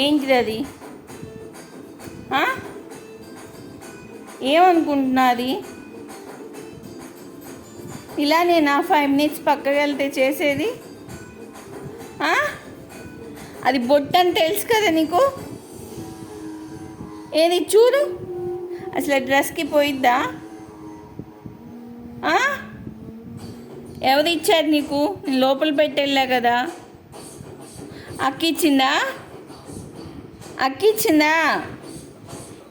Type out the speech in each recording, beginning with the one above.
ఏంటిది అది? ఏమనుకుంటున్నది? ఇలా నేను 5 మినిట్స్ పక్కకి వెళ్తే చేసేది? అది బొట్టు అని తెలుసు కదా నీకు. ఏది చూడు, అసలు డ్రెస్కి పోయిద్దా? ఎవరు ఇచ్చారు నీకు? నేను లోపల పెట్టి వెళ్ళా కదా. అక్కిచ్చిందా?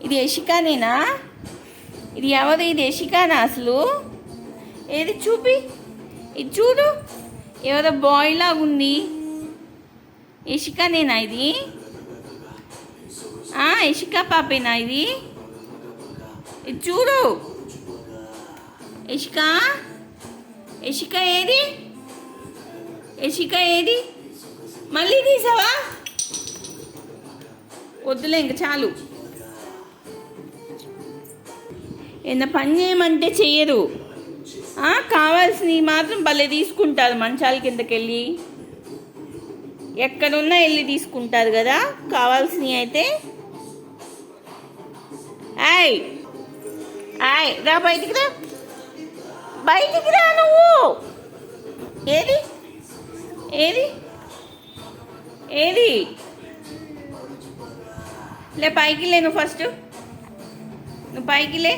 ఇది యశికానేనా? ఇది ఎవరు? ఇది యశికానా అసలు? ఏది చూపి, ఇది చూడు, ఎవరో బాయ్ లాగా ఉంది. యశికానేనా ఇది? యశికా పాపేనా ఇది? ఇది చూడు. యశిక ఏది? మళ్ళీ తీసావా? వద్దులే, ఇంక చాలు. ఏదైనా పని చేయమంటే చెయ్యరు. కావాల్సినవి మాత్రం భలే తీసుకుంటారు. మంచాల కిందకెళ్ళి ఎక్కడున్నా వెళ్ళి తీసుకుంటారు కదా కావాల్సినవి అయితే. రా, బయటికి రా నువ్వు. ఏది లే, పైకి లే. నువ్వు ఫస్ట్ పైకి లే.